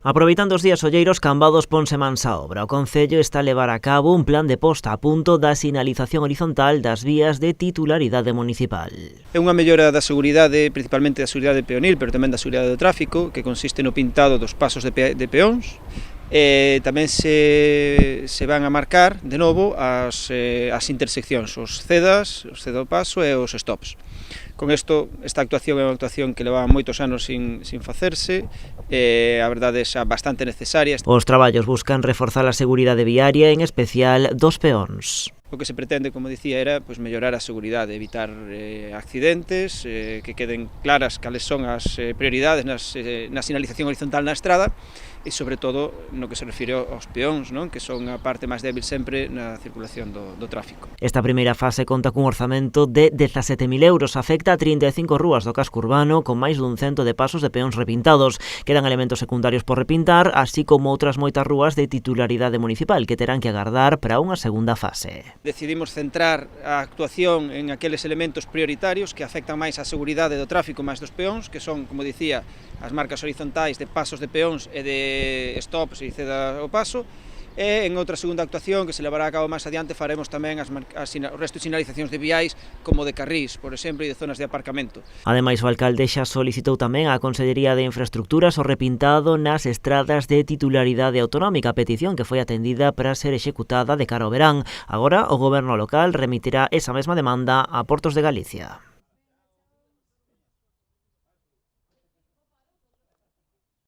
Aproveitando os días olleiros, Cambados ponse mans á obra. O Concello está a levar a cabo un plan de posta a punto da sinalización horizontal das vías de titularidade municipal. É unha mellora da seguridade, principalmente da seguridade peonil, pero tamén da seguridade do tráfico, que consiste no pintado dos pasos de peóns. Tamén se van a marcar, de novo, as interseccións, os CEDAs, os cedo paso e os stops. Con esta actuación é unha actuación que levaba moitos anos sin facerse, a verdade é xa bastante necesaria. Os traballos buscan reforzar a seguridade viaria, en especial dos peóns. O que se pretende, como dicía, era mellorar a seguridade, evitar accidentes, que queden claras cales son as prioridades na sinalización horizontal na estrada e, sobre todo, no que se refire aos peóns, non? Que son a parte máis débil sempre na circulación do tráfico. Esta primeira fase conta cun orzamento de 17.000 euros, afecta a 35 rúas do casco urbano con máis dun cento de pasos de peóns repintados. Quedan elementos secundarios por repintar, así como outras moitas rúas de titularidade municipal que terán que agardar para unha segunda fase. Decidimos centrar a actuación en aqueles elementos prioritarios que afectan máis á seguridade do tráfico máis dos peóns, que son, como dicía, as marcas horizontais de pasos de peóns e de stops e ceda o paso, e en outra segunda actuación que se levará a cabo máis adiante faremos tamén o resto de sinalizacións de viais como de carrís, por exemplo, e de zonas de aparcamento. Ademais, o alcalde xa solicitou tamén á Consellería de Infraestructuras o repintado nas estradas de titularidade autonómica, petición que foi atendida para ser executada de cara ao verán. Agora, o goberno local remitirá esa mesma demanda a Portos de Galicia.